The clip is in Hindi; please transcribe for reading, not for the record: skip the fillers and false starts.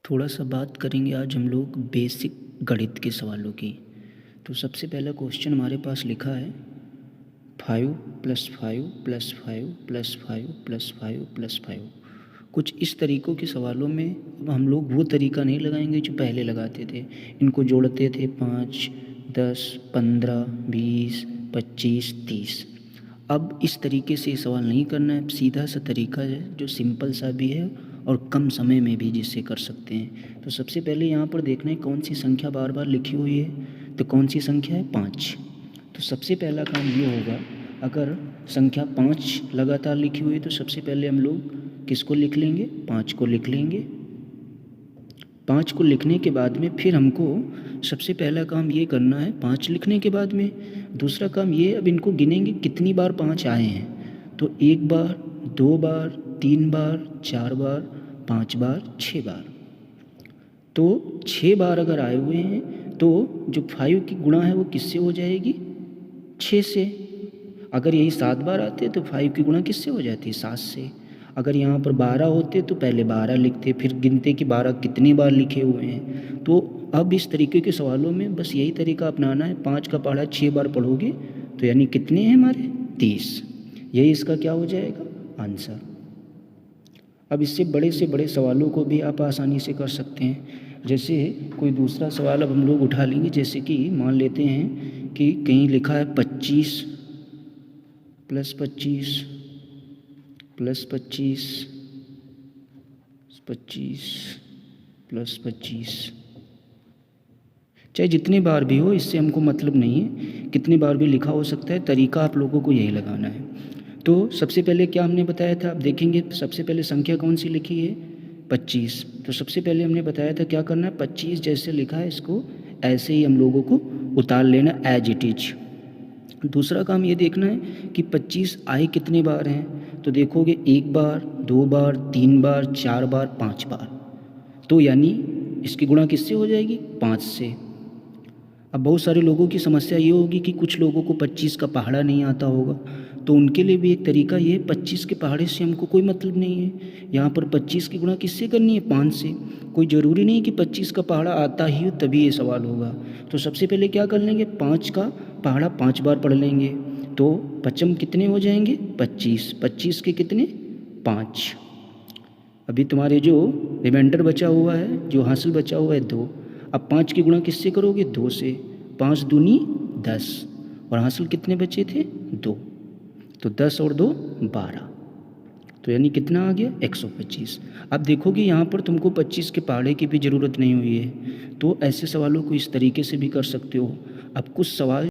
थोड़ा सा बात करेंगे आज हम लोग बेसिक गणित के सवालों की। तो सबसे पहला क्वेश्चन हमारे पास लिखा है 5 + 5 + 5 + 5 + 5 + 5। कुछ इस तरीक़ों के सवालों में अब हम लोग वो तरीका नहीं लगाएंगे जो पहले लगाते थे। इनको जोड़ते थे 5, 10, 15, 20, 25, 30। अब इस तरीके से सवाल नहीं करना है, सीधा सा तरीका है जो सिंपल सा भी है और कम समय में भी जिससे कर सकते हैं। तो सबसे पहले यहाँ पर देखना है कौन सी संख्या बार बार लिखी हुई है। तो कौन सी संख्या है? 5। तो सबसे पहला काम ये होगा, अगर संख्या 5 लगातार लिखी हुई है तो सबसे पहले हम लोग किसको लिख लेंगे? 5 को लिख लेंगे। 5 को लिखने के बाद में फिर हमको सबसे पहला काम ये करना है, 5 लिखने के बाद में दूसरा काम ये, अब इनको गिनेंगे कितनी बार 5 आए हैं। तो 1 बार, 2 बार, 3 बार, 4 बार, 5 बार, 6 बार। तो 6 बार अगर आए हुए हैं तो जो 5 की गुणा है वो किससे हो जाएगी? 6 से। अगर यही 7 बार आते तो 5 की गुणा किससे हो जाती? 7 से। अगर यहाँ पर 12 होते तो पहले 12 लिखते, फिर गिनते कि 12 कितनी बार लिखे हुए हैं। तो अब इस तरीके के सवालों में बस यही तरीका अपनाना है। 5 का पहाड़ा 6 बार पढ़ोगे तो यानी कितने हैं हमारे? 30। यही इसका क्या हो जाएगा? आंसर। अब इससे बड़े सवालों को भी आप आसानी से कर सकते हैं। जैसे कोई दूसरा सवाल अब हम लोग उठा लेंगे, जैसे कि मान लेते हैं कि कहीं लिखा है 25 + 25 + 25 25 + 25। चाहे जितनी बार भी हो, इससे हमको मतलब नहीं है, कितनी बार भी लिखा हो सकता है। तरीका आप लोगों को यही लगाना है। तो सबसे पहले क्या हमने बताया था, आप देखेंगे सबसे पहले संख्या कौन सी लिखी है? 25। तो सबसे पहले हमने बताया था क्या करना है, 25 जैसे लिखा है इसको ऐसे ही हम लोगों को उतार लेना एज इट इज। दूसरा काम ये देखना है कि 25 आए कितने बार हैं। तो देखोगे 1 बार, 2 बार, 3 बार, 4 बार, 5 बार। तो यानी इसकी गुणा किससे हो जाएगी? 5 से। अब बहुत सारे लोगों की समस्या ये होगी कि कुछ लोगों को 25 का पहाड़ा नहीं आता होगा, तो उनके लिए भी एक तरीका ये है, 25 के पहाड़े से हमको कोई मतलब नहीं है। यहाँ पर 25 की गुणा किससे करनी है? 5 से। कोई ज़रूरी नहीं कि 25 का पहाड़ा आता ही हो तभी ये सवाल होगा। तो सबसे पहले क्या कर लेंगे, 5 का पहाड़ा 5 बार पढ़ लेंगे। तो 5 कितने हो जाएंगे? 25। 25 के कितने? 5। अभी तुम्हारे जो रिमाइंडर बचा हुआ है, जो हासिल बचा हुआ है 2। अब 5 की गुणा किससे करोगे? 2 से। 5 दूनी 10 और हासिल कितने बचे थे? 2। तो 10 और 2 12। तो यानी कितना आ गया? 125। अब देखोगे यहाँ पर तुमको 25 के पहाड़े की भी ज़रूरत नहीं हुई है। तो ऐसे सवालों को इस तरीके से भी कर सकते हो। अब कुछ सवाल